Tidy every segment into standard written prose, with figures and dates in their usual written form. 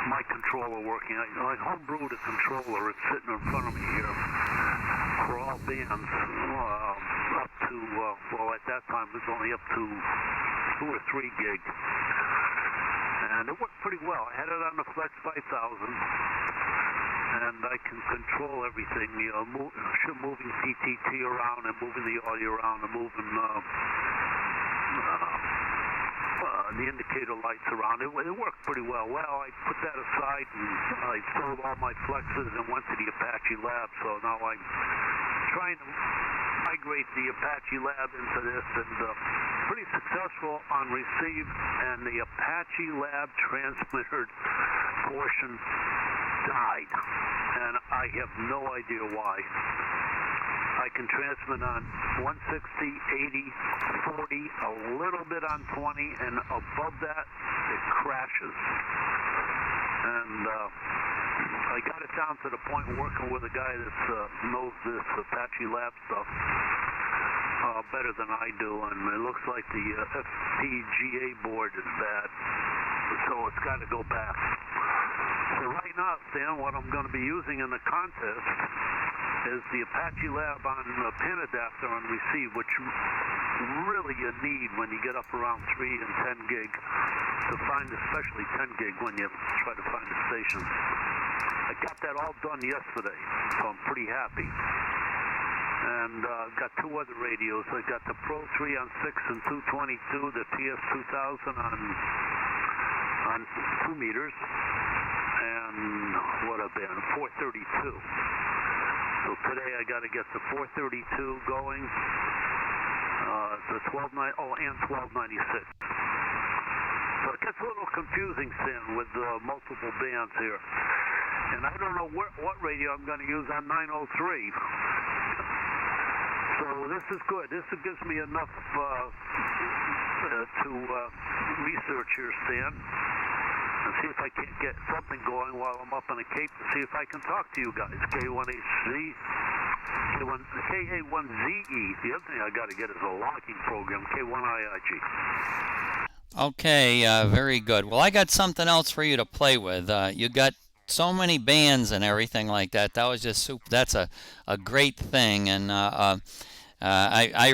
my controller working. I homebrewed a controller. It's sitting in front of me here for all bands up to, well, at that time it was only up to 2 or 3 gig. And it worked pretty well. I had it on the Flex 5000, and I can control everything, you know, moving PTT around and moving the audio around and moving the indicator lights around. It worked pretty well. Well, I put that aside and I sold all my Flexes and went to the Apache Lab, so now I'm trying to migrate the Apache Lab into this, and pretty successful on receive, and the Apache Lab transmitter portion died, and I have no idea why. I can transmit on 160, 80, 40, a little bit on 20, and above that, it crashes. And I got it down to the point working with a guy that knows this Apache Lab stuff better than I do, and it looks like the FPGA board is bad, so it's got to go back. So right now, Stan, what I'm going to be using in the contest is the Apache Lab on pin adapter on receive, which really you need when you get up around 3 and 10 gig to find, especially 10 gig when you try to find the station. I got that all done yesterday, so I'm pretty happy. And I've got 2 other radios. I got the Pro 3 on 6 and 222, the TS2000 on 2 meters, and what a band, 432. So today I got to get the 432 going, the 1290, and 1296. So it gets a little confusing, Stan, with multiple bands here. And I don't know what radio I'm going to use on 903. So this is good. This gives me enough to research here, Stan, and see if I can get something going while I'm up in the Cape to see if I can talk to you guys. K1HZ, KA1ZE. The other thing I got to get is a locking program, K1IIG. Okay, very good. Well, I got something else for you to play with. You got so many bands and everything like that. That was just super. That's a great thing. And I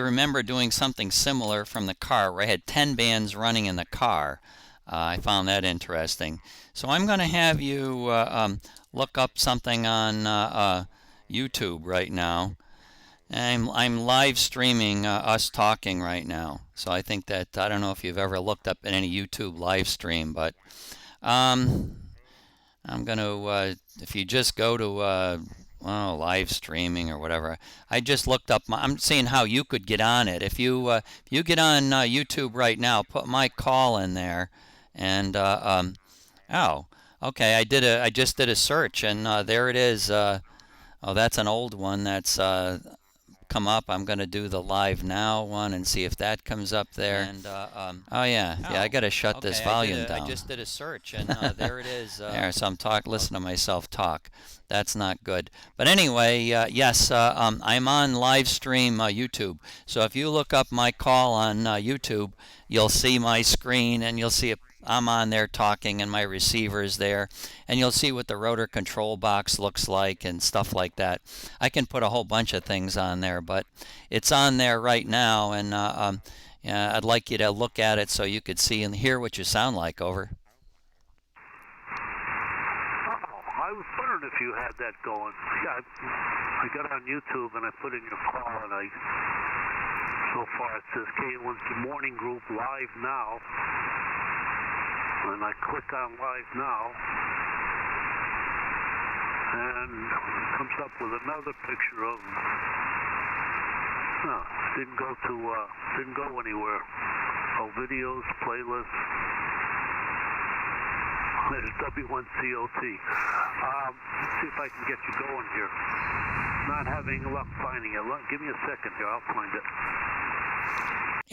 remember doing something similar from the car where I had 10 bands running in the car. I found that interesting. So I'm going to have you look up something on YouTube right now. I'm live streaming us talking right now. So I think that, I don't know if you've ever looked up in any YouTube live stream, but I'm going to, if you just go to live streaming or whatever, I just looked up, I'm seeing how you could get on it. If you get on YouTube right now, put my call in there, and oh, okay, I just did a search, and there it is. Oh, that's an old one that's come up. I'm going to do the live now one and see if that comes up there. And oh yeah, I got to shut this volume down. I just did a search, and there it is. There, so I'm listen to myself talk. That's not good. But anyway, yes, I'm on live stream YouTube. So if you look up my call on YouTube, you'll see my screen, and you'll see I'm on there talking, and my receiver is there, and you'll see what the rotor control box looks like and stuff like that. I can put a whole bunch of things on there, but it's on there right now, and I'd like you to look at it so you could see and hear what you sound like. Over. I was wondering if you had that going. Yeah, I got on YouTube and I put in your call, and so far it says K1's Morning Group live now. And I click on live now, and it comes up with another picture of, didn't go anywhere. Oh, videos, playlists. There's W1COT. Let's see if I can get you going here. Not having luck finding it. Give me a second here, I'll find it.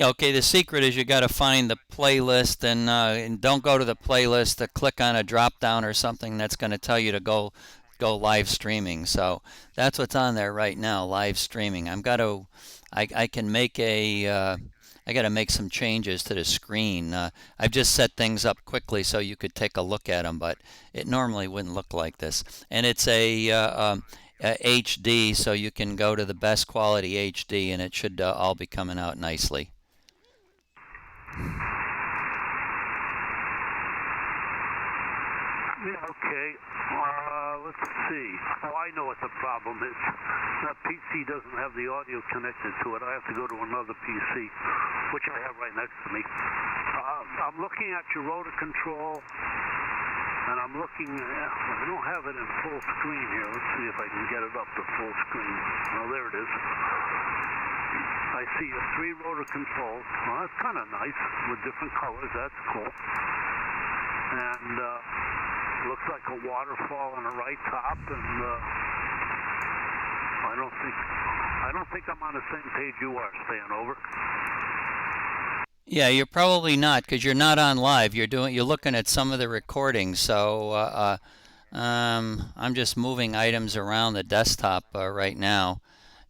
Okay, the secret is you got to find the playlist, and don't go to the playlist to click on a drop down or something that's going to tell you to go live streaming. So that's what's on there right now, live streaming. I can make a I got to make some changes to the screen. I've just set things up quickly so you could take a look at them, but it normally wouldn't look like this. And it's a HD, so you can go to the best quality HD, and it should all be coming out nicely. Yeah, okay. Let's see. Oh, I know what the problem is. That PC doesn't have the audio connected to it. I have to go to another PC, which I have right next to me. I'm looking at your rotor control, and I'm looking, I don't have it in full screen here. Let's see if I can get it up to full screen. Oh, there it is. I see your 3 rotor controls. Well, that's kind of nice with different colors. That's cool. And looks like a waterfall on the right top, and I don't think I'm on the same page you are, Stan. Over. Yeah, you're probably not, because you're not on live. You're looking at some of the recordings. So I'm just moving items around the desktop right now,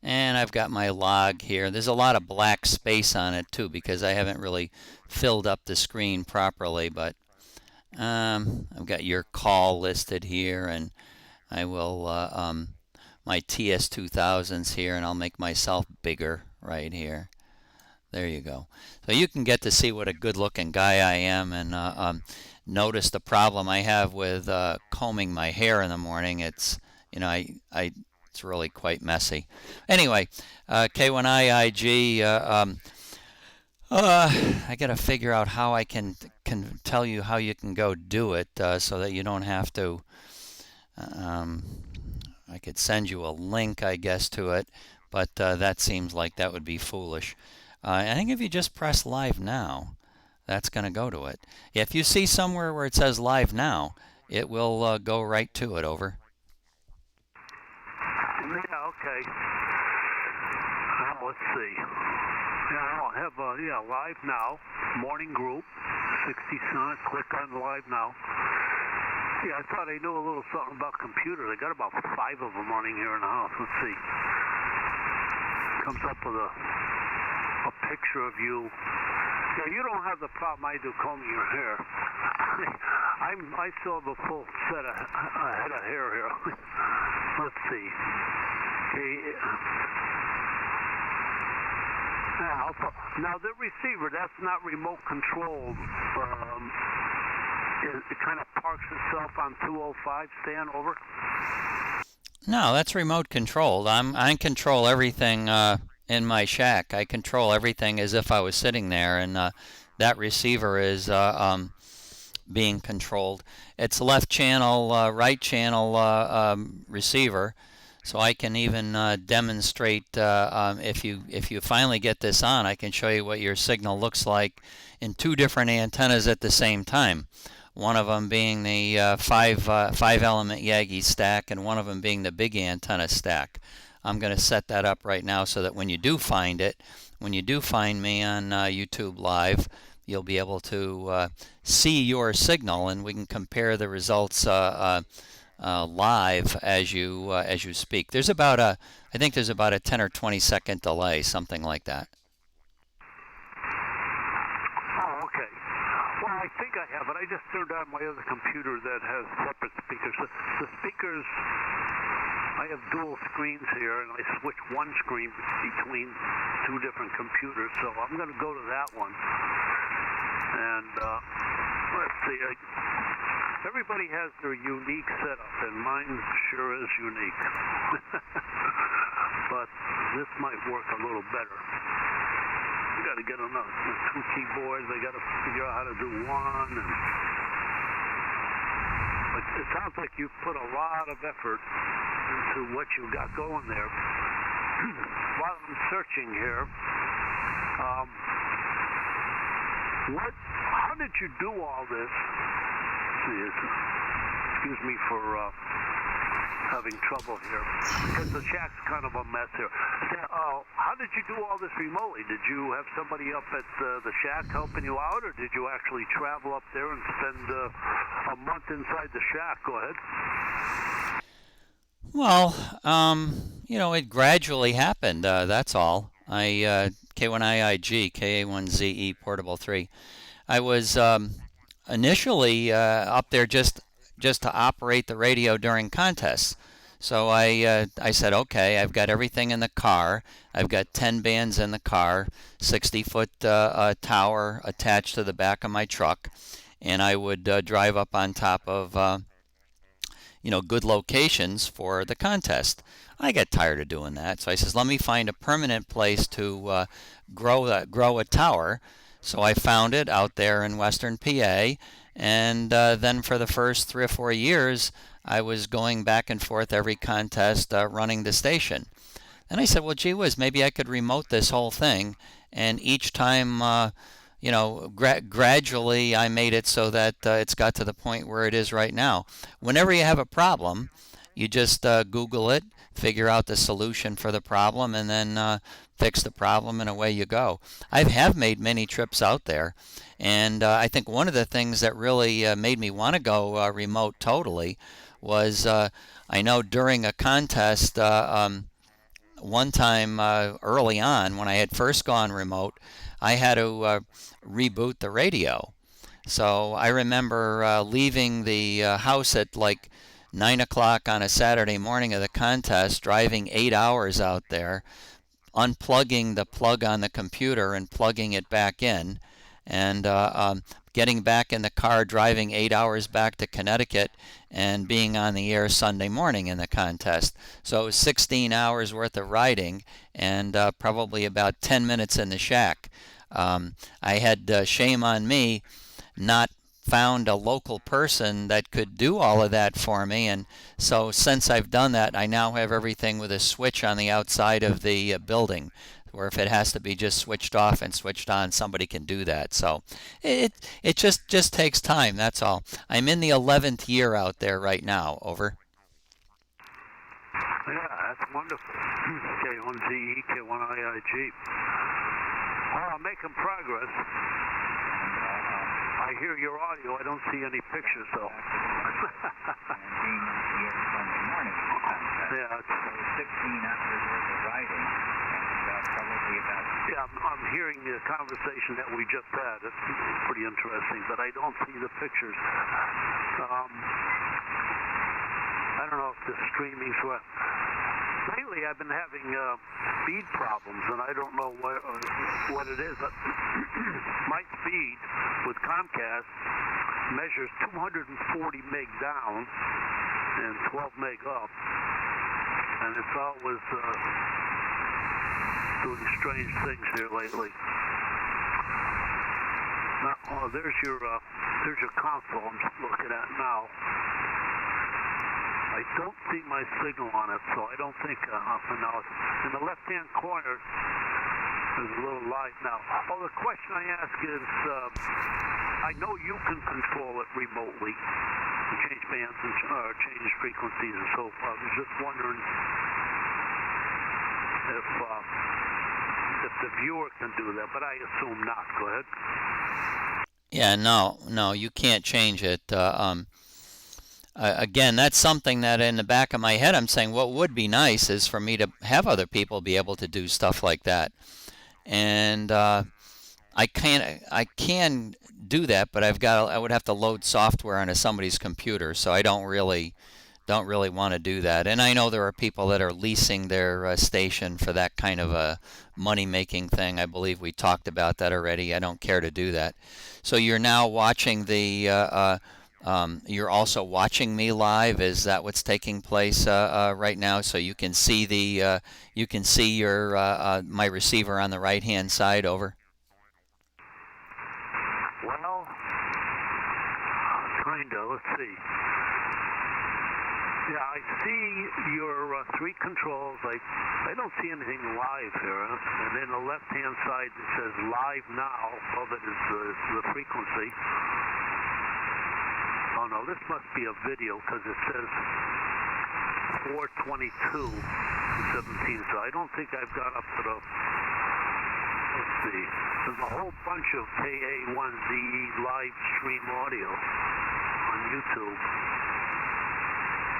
and I've got my log here. There's a lot of black space on it too, because I haven't really filled up the screen properly. But I've got your call listed here, and I will my TS2000s here, and I'll make myself bigger right here. There you go. So you can get to see what a good-looking guy I am, and notice the problem I have with combing my hair in the morning. It's it's really quite messy. Anyway, K1IIG. I got to figure out how I can tell you how you can go do it so that you don't have to. I could send you a link, I guess, to it, but that seems like that would be foolish. I think if you just press live now, that's going to go to it. If you see somewhere where it says live now, it will go right to it. Over. Yeah, okay. Let's see. Yeah, I'll have live now, morning group, 60 cents. Click on live now. Yeah, I thought I knew a little something about computers. I got about 5 of them running here in the house. Let's see. Comes up with a picture of you. Yeah, you don't have the problem I do combing your hair. I still have a full head of hair here. Let's see. Okay. Now the receiver, that's not remote controlled. It kind of parks itself on 205. Stan, over. No, that's remote controlled. I control everything in my shack. I control everything as if I was sitting there, and that receiver is being controlled. It's left channel, right channel receiver. So I can even demonstrate if you finally get this on, I can show you what your signal looks like in 2 different antennas at the same time. One of them being the 5-element Yagi stack, and one of them being the big antenna stack. I'm going to set that up right now so that when you do find it, when you do find me on YouTube Live, you'll be able to see your signal, and we can compare the results live as you speak. There's about I think there's about a 10 or 20 second delay, something like that. Oh, okay. Well, I think I have it. I just turned on my other computer that has separate speakers. The speakers, I have dual screens here, and I switch one screen between 2 different computers. So I'm going to go to that one. And let's see. Everybody has their unique setup, and mine sure is unique. But this might work a little better. I got to get another 2 keyboards. I got to figure out how to do one. And it sounds like you put a lot of effort into what you got going there. While I'm searching here, how did you do all this? Excuse me for having trouble here, because the shack's kind of a mess here. How did you do all this remotely? Did you have somebody up at the shack helping you out, or did you actually travel up there and spend a month inside the shack? Go ahead. Well, it gradually happened. That's all. I K1IIG, KA1ZE Portable 3. I was initially up there just to operate the radio during contests. So I said, okay, I've got everything in the car. I've got 10 bands in the car, 60-foot tower attached to the back of my truck, and I would drive up on top of good locations for the contest. I got tired of doing that, so I says, let me find a permanent place to grow a tower. So I found it out there in Western PA, and then for the first 3 or 4 years, I was going back and forth every contest running the station. And I said, well, gee whiz, maybe I could remote this whole thing, and each time gradually I made it so that it's got to the point where it is right now. Whenever you have a problem, you just Google it, figure out the solution for the problem, and then fix the problem, and away you go. I have made many trips out there, and I think one of the things that really made me want to go remote totally was I know during a contest one time early on when I had first gone remote, I had to reboot the radio. So I remember leaving the house at like 9 o'clock on a Saturday morning of the contest, driving 8 hours out there, unplugging the plug on the computer and plugging it back in, and getting back in the car, driving 8 hours back to Connecticut, and being on the air Sunday morning in the contest. So it was 16 hours worth of riding, and probably about 10 minutes in the shack. I had, shame on me, not found a local person that could do all of that for me, and so since I've done that, I now have everything with a switch on the outside of the building, where if it has to be just switched off and switched on, somebody can do that. So it just takes time, that's all. I'm in the 11th year out there right now. Over. Yeah, that's wonderful. K1ZE, K1IIG. Well, I'm making progress. I hear your audio. I don't see any pictures, though. Yeah, it's 16 hours worth of riding, and probably about... Yeah, I'm hearing the conversation that we just had. It's pretty interesting, but I don't see the pictures. I don't know if the streaming's right. Lately, I've been having speed problems, and I don't know what it is. My speed with Comcast measures 240 meg down and 12 meg up, and it's always doing strange things here lately. Now, there's your console I'm looking at now. I don't see my signal on it, so I don't think, no, in the left-hand corner, there's a little light now. Oh, the question I ask is, I know you can control it remotely, and change bands and change frequencies and so forth. I was just wondering if the viewer can do that, but I assume not. Go ahead. Yeah, no, you can't change it. Again, that's something that in the back of my head I'm saying what would be nice is for me to have other people be able to do stuff like that. And I can do that, but I would have to load software onto somebody's computer, so I don't really want to do that. And I know there are people that are leasing their station for that kind of a money-making thing. I believe we talked about that already. I don't care to do that. So you're now watching the you're also watching me live. Is that what's taking place right now? So you can see your my receiver on the right-hand side. Over. Well, kinda. Let's see. Yeah, I see your 3 controls. I don't see anything live here. And then the left-hand side it says live now. Above it is the frequency. Oh no, this must be a video because it says 422 17. So I don't think I've got up to the. Let's see. There's a whole bunch of KA1ZE live stream audio on YouTube.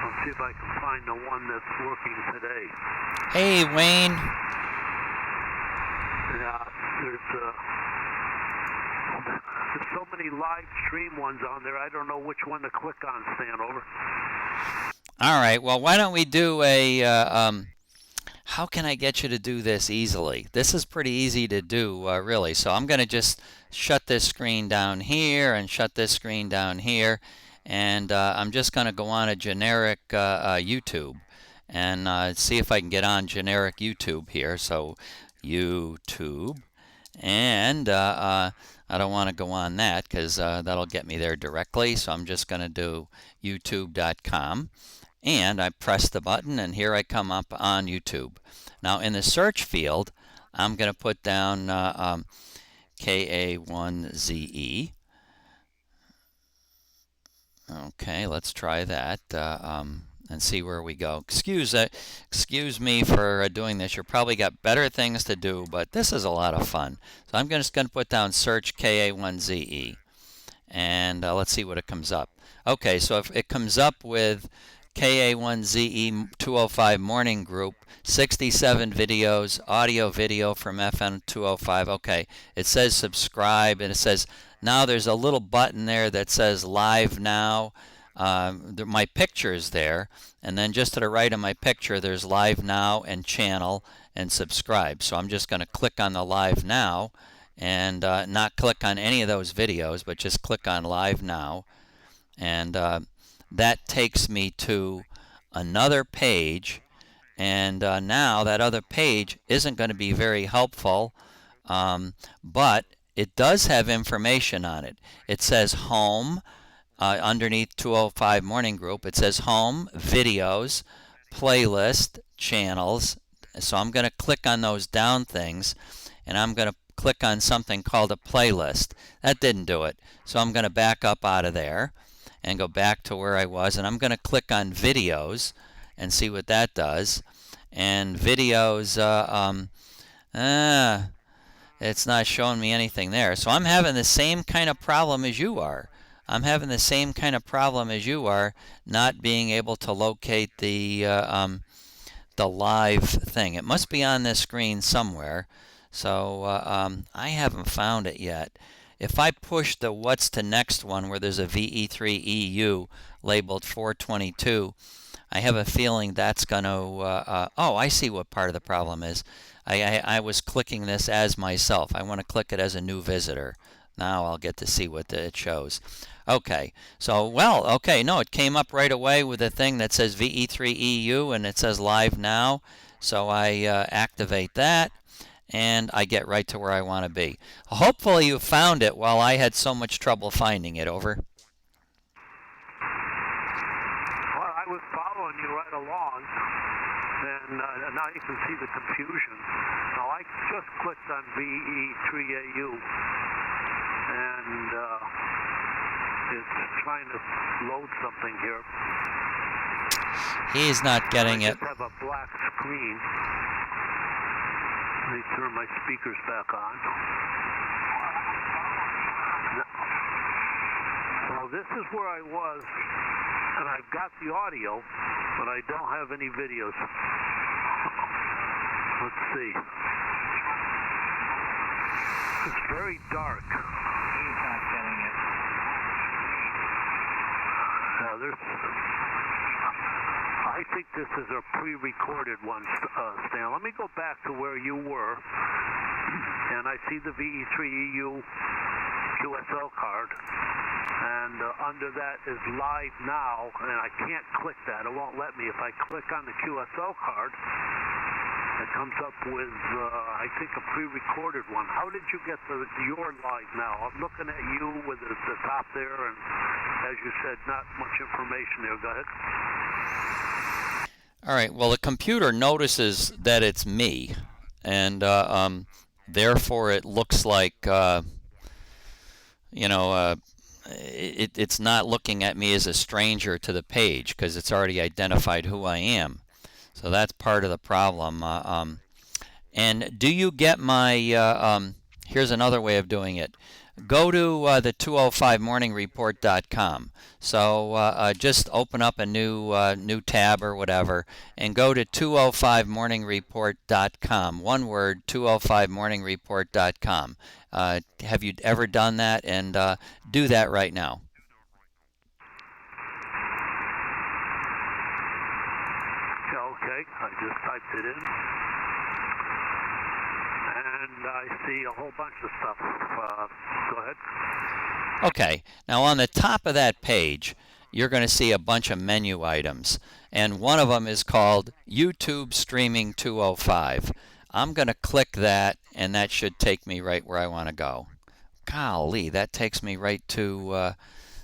Let's see if I can find the one that's working today. Hey, Wayne. Yeah, there's so many live stream ones on there, I don't know which one to click on, Stan. Over. All right, well, why don't we do a, how can I get you to do this easily? This is pretty easy to do, really. So I'm going to just shut this screen down here and shut this screen down here. And I'm just going to go on a generic YouTube and see if I can get on generic YouTube here. So YouTube. And I don't want to go on that because that'll get me there directly. So I'm just going to do youtube.com. And I press the button, and here I come up on YouTube. Now, in the search field, I'm going to put down KA1ZE. Okay, let's try that and see where we go. Excuse me for doing this. You probably got better things to do, but this is a lot of fun. So I'm just going to put down search KA1ZE, and let's see what it comes up. Okay, so if it comes up with KA1ZE 205 Morning Group, 67 videos, audio video from FM 205. Okay, it says subscribe, and it says now there's a little button there that says live now. My picture's there, and then just to the right of my picture there's live now and channel and subscribe. So I'm just going to click on the live now and not click on any of those videos, but just click on live now, and that takes me to another page, and now that other page isn't going to be very helpful, but it does have information on it. It says home underneath 205 Morning Group. It says home, videos, playlist, channels. So I'm going to click on those down things, and I'm going to click on something called a playlist. That didn't do it. So I'm going to back up out of there and go back to where I was, and I'm going to click on videos and see what that does. And videos, it's not showing me anything there. So I'm having the same kind of problem as you are. I'm having the same kind of problem as you are, not being able to locate the live thing. It must be on this screen somewhere. So I haven't found it yet. If I push the what's to next one where there's a VE3EU labeled 422, I have a feeling that's going to, oh, I see what part of the problem is. I was clicking this as myself. I want to click it as a new visitor. Now I'll get to see what it shows. Okay, so, well, okay, no, it came up right away with a thing that says VE3EU and it says live now. So I activate that, and I get right to where I want to be. Hopefully you found it while I had so much trouble finding it. Over. Well, I was following you right along, and now you can see the confusion. Now, I just clicked on VE3AU, and it's trying to load something here. He's not getting I it. just have a black screen. Let me turn my speakers back on. So this is where I was, and I've got the audio, but I don't have any videos. Let's see. It's very dark. He's not getting it. I think this is a pre-recorded one, Stan. Let me go back to where you were, and I see the VE3EU QSL card, and under that is live now, and I can't click that. It won't let me. If I click on the QSL card, it comes up with, I think, a pre-recorded one. How did you get your live now? I'm looking at you with the top there, and as you said, not much information there. Go ahead. All right, well, the computer notices that it's me, and therefore it looks like, it's not looking at me as a stranger to the page because it's already identified who I am. So that's part of the problem. And do you get my, here's another way of doing it. go to the 205morningreport.com. So just open up a new tab or whatever and go to 205morningreport.com. One word, 205morningreport.com. Have you ever done that? And do that right now. Okay, I just typed it in. And I see a whole bunch of stuff. Go ahead. Okay, now on the top of that page, you're going to see a bunch of menu items. And one of them is called YouTube Streaming 205. I'm going to click that, and that should take me right where I want to go. Golly, that takes me right to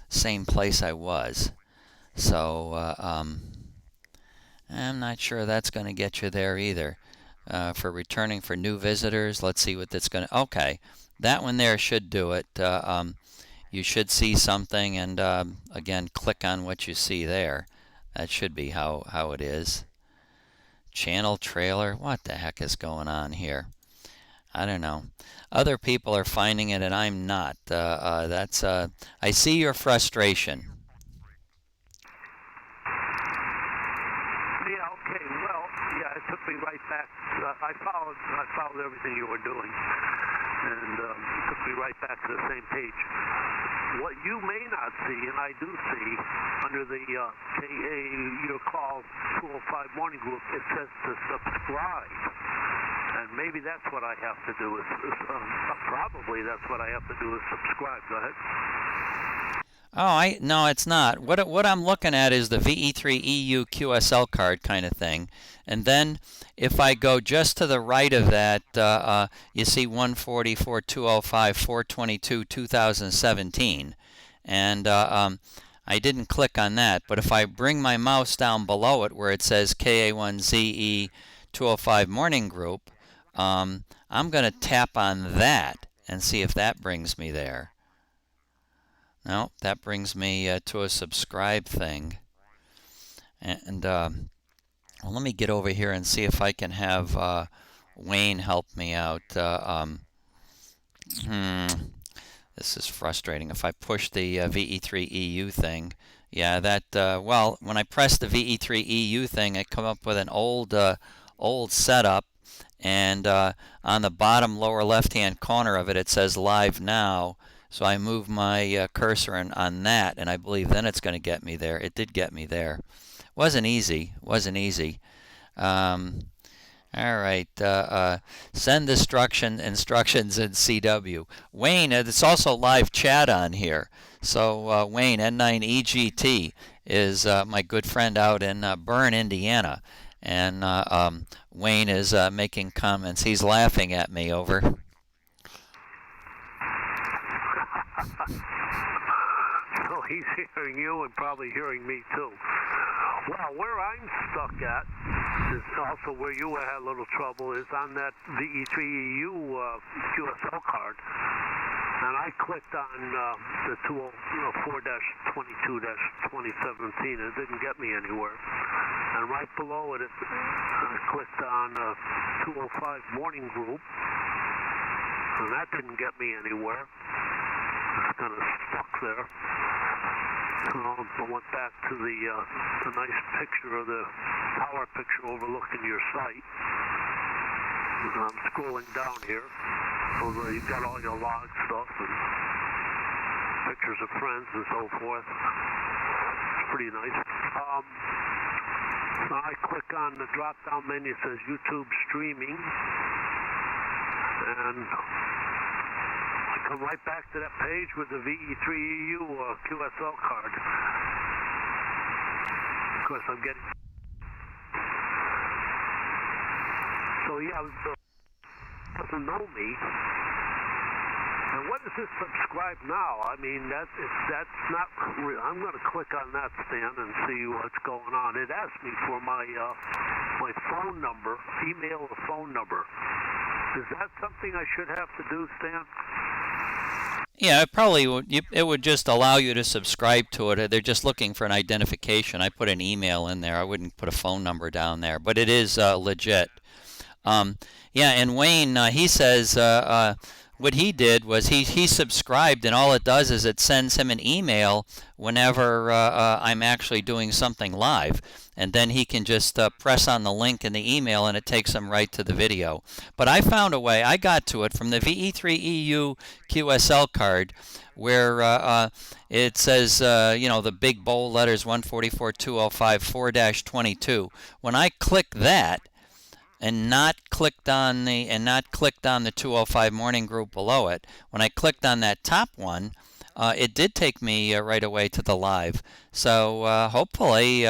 same place I was. So I'm not sure that's going to get you there either. For returning for new visitors, let's see what that's going to... Okay, that one there should do it. You should see something, and again, click on what you see there. That should be how it is. Channel trailer, what the heck is going on here? I don't know. Other people are finding it, and I'm not. I see your frustration. Yeah, okay, well, yeah, it took me right back. I followed everything you were doing, and it took me right back to the same page. What you may not see, and I do see, under the your call 205 morning group, it says to subscribe. And maybe that's what I have to do. Probably that's what I have to do is subscribe. Go ahead. Oh, no, it's not. What I'm looking at is the VE3EU QSL card kind of thing. And then if I go just to the right of that, you see 144, 205, 422, 2017. And I didn't click on that. But if I bring my mouse down below it where it says KA1ZE 205 Morning Group, I'm going to tap on that and see if that brings me there. No, that brings me to a subscribe thing. And well, let me get over here and see if I can have Wayne help me out. This is frustrating. If I push the VE3EU thing, yeah, that, well, when I press the VE3EU thing, I come up with an old setup. And on the bottom lower left-hand corner of it, it says Live Now. So I move my cursor on that, and I believe then it's going to get me there. It did get me there. Wasn't easy. All right. Send instructions in CW. Wayne, it's also live chat on here. So Wayne, N9EGT, is my good friend out in Bern, Indiana. And Wayne is making comments. He's laughing at me, over. So he's hearing you and probably hearing me too. Well, where I'm stuck at is also where you had a little trouble, is on that VE3EU QSL card. And I clicked on the 204-22-2017. It didn't get me anywhere. And right below it, I clicked on 205 Morning Group. And that didn't get me anywhere. It's kind of stuck there. So I went back to the nice picture of the tower picture overlooking your site. And I'm scrolling down here. So you've got all your log stuff and pictures of friends and so forth. It's pretty nice. So I click on the drop-down menu. It says YouTube Streaming. And come right back to that page with the VE3EU QSL card. Of course, I'm getting... So, yeah, doesn't know me. And what is this subscribe now? I mean, that's not real. I'm going to click on that, Stan, and see what's going on. It asked me for my phone number, email or phone number. Is that something I should have to do, Stan? Yeah, it probably would. It would just allow you to subscribe to it. They're just looking for an identification. I put an email in there. I wouldn't put a phone number down there, but it is legit. Yeah, and Wayne, he says, what he did was he subscribed, and all it does is it sends him an email whenever I'm actually doing something live, and then he can just press on the link in the email and it takes him right to the video. But I found a way. I got to it from the VE3EU QSL card, where it says, the big bold letters 144.205 4-22. When I click that, and not clicked on the 205 morning group below it, when I clicked on that top one, it did take me right away to the live. So hopefully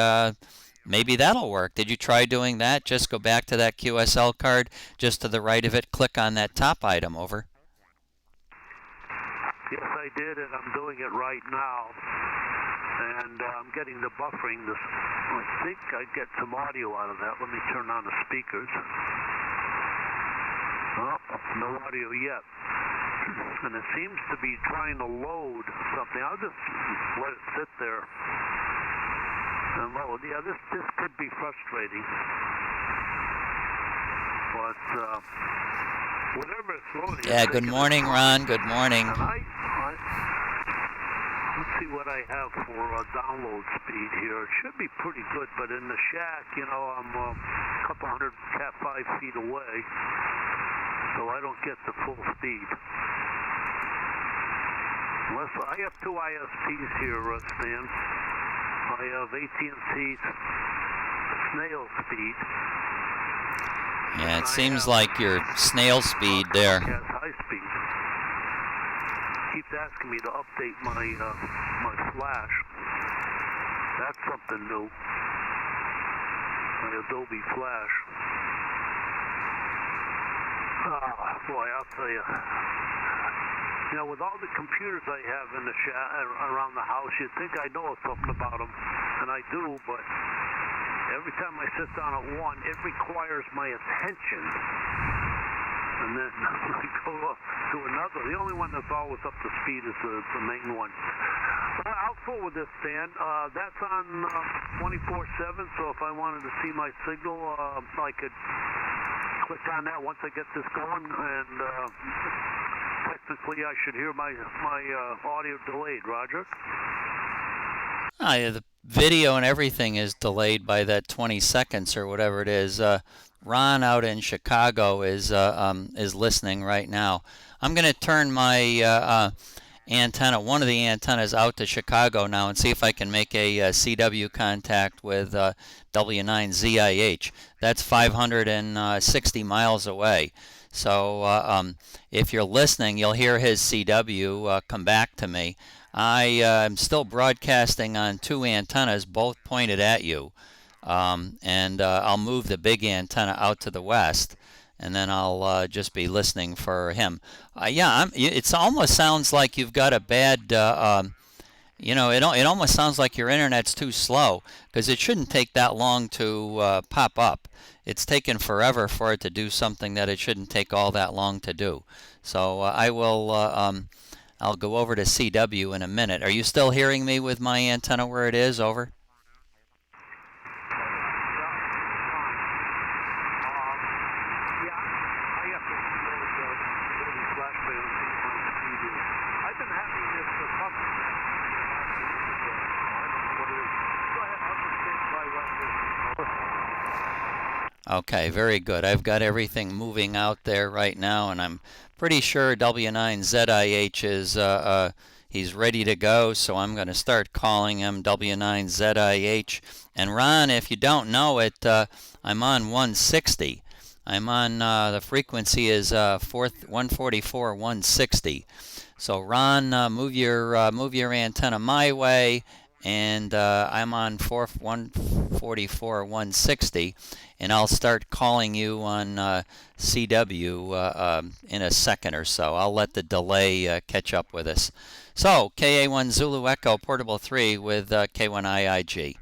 maybe that'll work. Did you try doing that? Just go back to that QSL card, just to the right of it, click on that top item. Over. Yes, I did, and I'm doing it right now. And I'm getting the buffering. I think I get some audio out of that. Let me turn on the speakers. Oh, no audio yet. And it seems to be trying to load something. I'll just let it sit there and load. Yeah, this could be frustrating. But whatever it's loading. Yeah, good morning, Ron. Good morning. Let's see what I have for download speed here. It should be pretty good, but in the shack, I'm a couple hundred Cat 5 feet away, so I don't get the full speed. Unless I have two ISPs here, Stan. I have AT&T snail speed. Yeah, it seems like your snail speed there. Has high speed. Keeps asking me to update my flash. That's something new. My Adobe Flash. Boy, I'll tell you. With all the computers I have in the around the house, you'd think I know something about them, and I do, but every time I sit down at one, it requires my attention. And then I go up to another. The only one that's always up to speed is the main one. Well, I'll forward this, Stan. That's on 24/7, so if I wanted to see my signal, I could click on that once I get this going, and technically I should hear my audio delayed, Roger? Yeah, the video and everything is delayed by that 20 seconds or whatever it is. Ron out in Chicago is listening right now. I'm going to turn my antenna, one of the antennas, out to Chicago now and see if I can make a CW contact with W9ZIH. That's 560 miles away. So if you're listening, you'll hear his CW come back to me. I am still broadcasting on two antennas, both pointed at you. And I'll move the big antenna out to the west, and then I'll just be listening for him. It almost sounds like you've got a bad, it almost sounds like your internet's too slow, because it shouldn't take that long to pop up. It's taken forever for it to do something that it shouldn't take all that long to do. So I'll go over to CW in a minute. Are you still hearing me with my antenna where it is? Over. Okay, very good. I've got everything moving out there right now, and I'm pretty sure W9ZIH is he's ready to go, so I'm going to start calling him W9ZIH. And Ron, if you don't know it, I'm on 160. I'm on the frequency is 144 160. So Ron, move your antenna my way, and I'm on 144 160. And I'll start calling you on CW in a second or so. I'll let the delay catch up with us. So, KA1 Zulu Echo Portable 3 with K1IIG.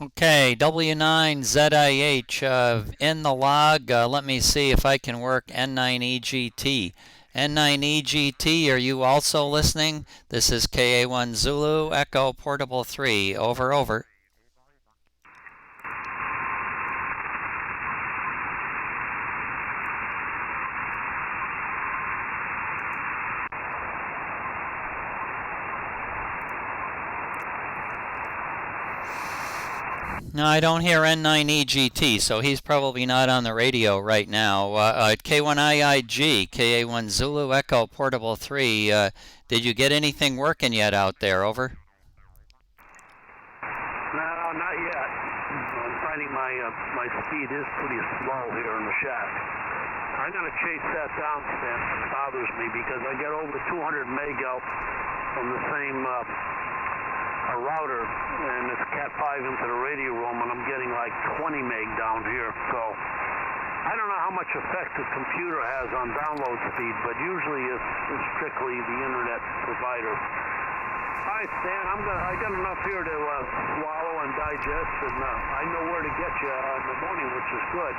Okay, W9ZIH in the log. Let me see if I can work N9EGT. N9EGT, are you also listening? This is KA1 Zulu Echo Portable 3. Over, over. No, I don't hear N9EGT, so he's probably not on the radio right now. K1IIG, KA1 Zulu Echo Portable 3, did you get anything working yet out there? Over? No, not yet. I'm finding my speed is pretty slow here in the shack. I'm going to chase that down, Stan. It bothers me because I get over 200 meg out from the same router, and it's Cat5 into the radio room, and I'm getting like 20 meg down here. So I don't know how much effect the computer has on download speed, but usually it's strictly the internet provider. All right, Stan, I got enough here to swallow and digest, and I know where to get you in the morning, which is good.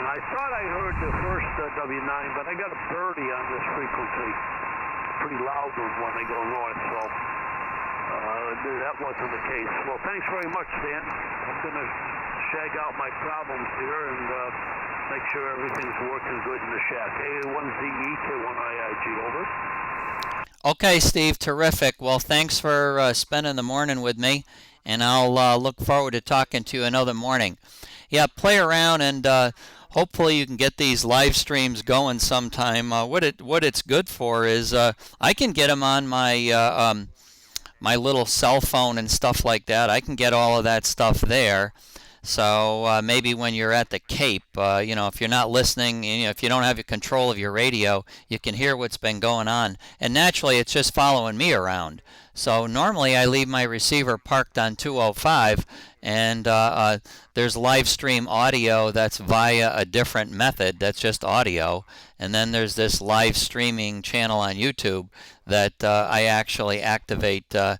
And I thought I heard the first W9, but I got a birdie on this frequency. Pretty loud when they go north, so that wasn't the case. Well, thanks very much, Stan. I'm going to shag out my problems here and make sure everything's working good in the shack. A1ZE, K1IIG, over. Okay, Steve, terrific. Well, thanks for spending the morning with me, and I'll look forward to talking to you another morning. Yeah, play around, and hopefully you can get these live streams going sometime. What it's good for is I can get them on my my little cell phone and stuff like that. I can get all of that stuff there. So maybe when you're at the Cape, if you're not listening, if you don't have control of your radio, you can hear what's been going on. And naturally, it's just following me around. So normally I leave my receiver parked on 205, and there's live stream audio that's via a different method that's just audio. And then there's this live streaming channel on YouTube that I actually activate. I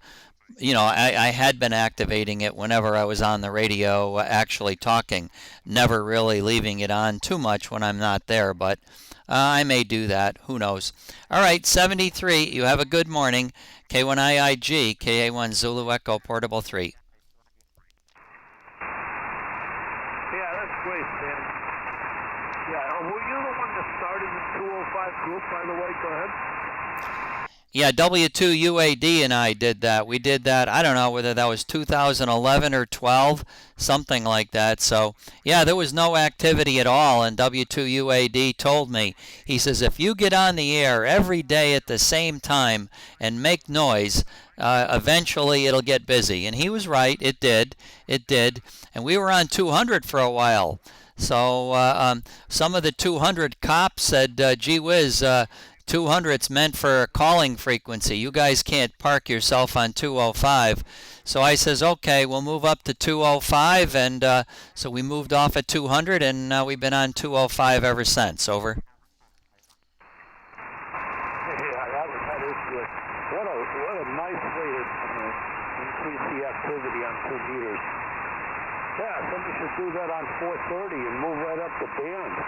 had been activating it whenever I was on the radio actually talking, never really leaving it on too much when I'm not there, but I may do that. Who knows? All right, 73, you have a good morning. K1IIG, KA1 Zulu Echo Portable 3. Yeah, that's great, Stan. Yeah, were you the one that started the 205 group, by the way? Go ahead. Yeah, W2UAD and I did that. We did that, I don't know whether that was 2011 or 12, something like that. So, yeah, there was no activity at all, and W2UAD told me, he says, if you get on the air every day at the same time and make noise, eventually it'll get busy. And he was right, it did, and we were on 200 for a while. So some of the 200 cops said, gee whiz, 200's meant for calling frequency. You guys can't park yourself on 205. So I says, okay, we'll move up to 205, and so we moved off at 200, and we've been on 205 ever since. Over. Yeah, that is good. What a nice way to increase the activity on 2 meters. Yeah, somebody should do that on 430 and move right up the band.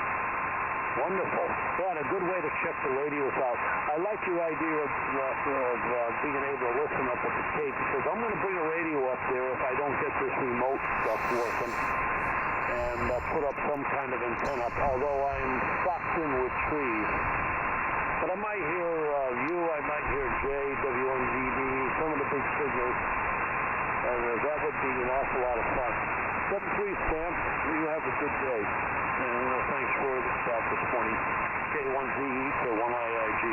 Wonderful. Yeah, and a good way to check the radios out. I like your idea of being able to listen up at the Cape, because I'm going to bring a radio up there if I don't get this remote stuff working, and put up some kind of antenna, although I'm boxed in with trees. But I might hear you, I might hear Jay, W1ZB, some of the big signals, and that would be an awful lot of fun. 7-3, Sam, you have a good day. And thanks for the chat this morning. K1ZE, K1IIG.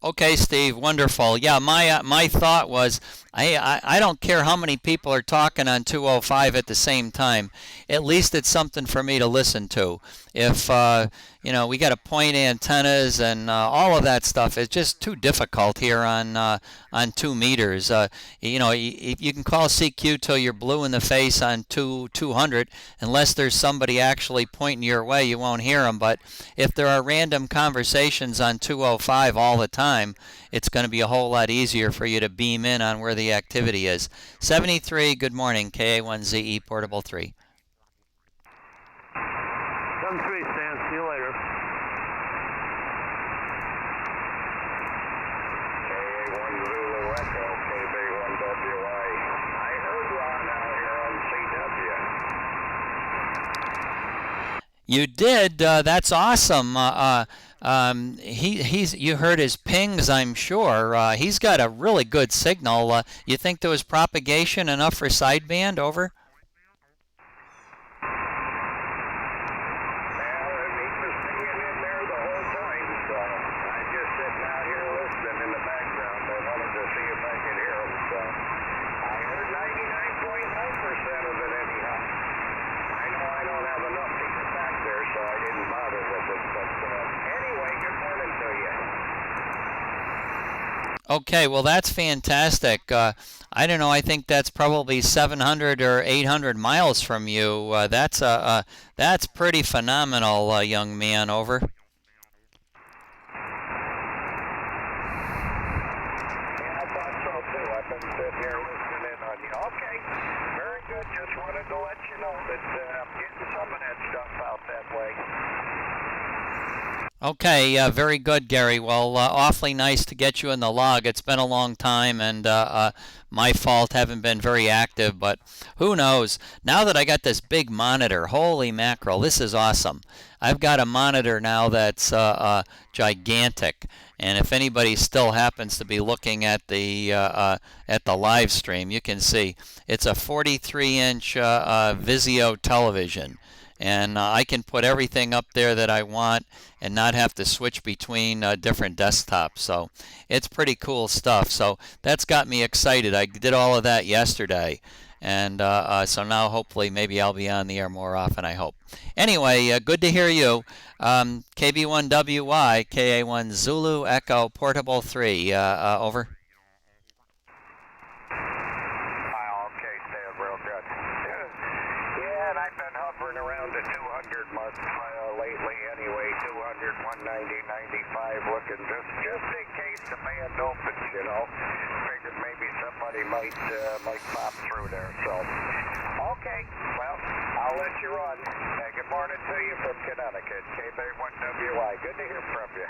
Okay, Steve, wonderful. Yeah, my thought was, I don't care how many people are talking on 205 at the same time. At least it's something for me to listen to. If we got to point antennas and all of that stuff, it's just too difficult here on 2 meters. You can call CQ till you're blue in the face on 200, unless there's somebody actually pointing your way, you won't hear them. But if there are random conversations on 205 all the time, time, it's going to be a whole lot easier for you to beam in on where the activity is. 73, good morning, KA1ZE Portable 3. 1-3, Stan. See you later. KA1 Zulu Echo, KB1WA. I heard Ron out here on CW. You did. That's awesome. You heard his pings, I'm sure. He's got a really good signal. You think there was propagation enough for sideband? Over. Okay, well that's fantastic. I don't know. I think that's probably 700 or 800 miles from you. That's pretty phenomenal, young man. Over. Yeah, I thought so too. I've been sitting here listening in on you. Okay, very good. Just wanted to let you know that I'm getting some of that stuff out that way. Okay, very good, Gary. Well, awfully nice to get you in the log. It's been a long time, and my fault, haven't been very active, but who knows? Now that I got this big monitor, holy mackerel, this is awesome. I've got a monitor now that's gigantic, and if anybody still happens to be looking at the live stream, you can see it's a 43-inch Vizio television. And I can put everything up there that I want and not have to switch between different desktops. So it's pretty cool stuff. So that's got me excited. I did all of that yesterday. And so now hopefully maybe I'll be on the air more often, I hope. Anyway, good to hear you. KB1WY, KA1 Zulu Echo Portable 3. Over. Okay, Stan, real good. Yeah, and I've been hovering around the 200 mark lately anyway, 200, 190, 95, looking just in case the band opens, you know. Figured maybe somebody might pop through there, so. Okay, well, I'll let you run. Good morning to you from Connecticut, KB1WI. Good to hear from you.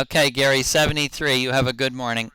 Okay, Gary, 73. You have a good morning.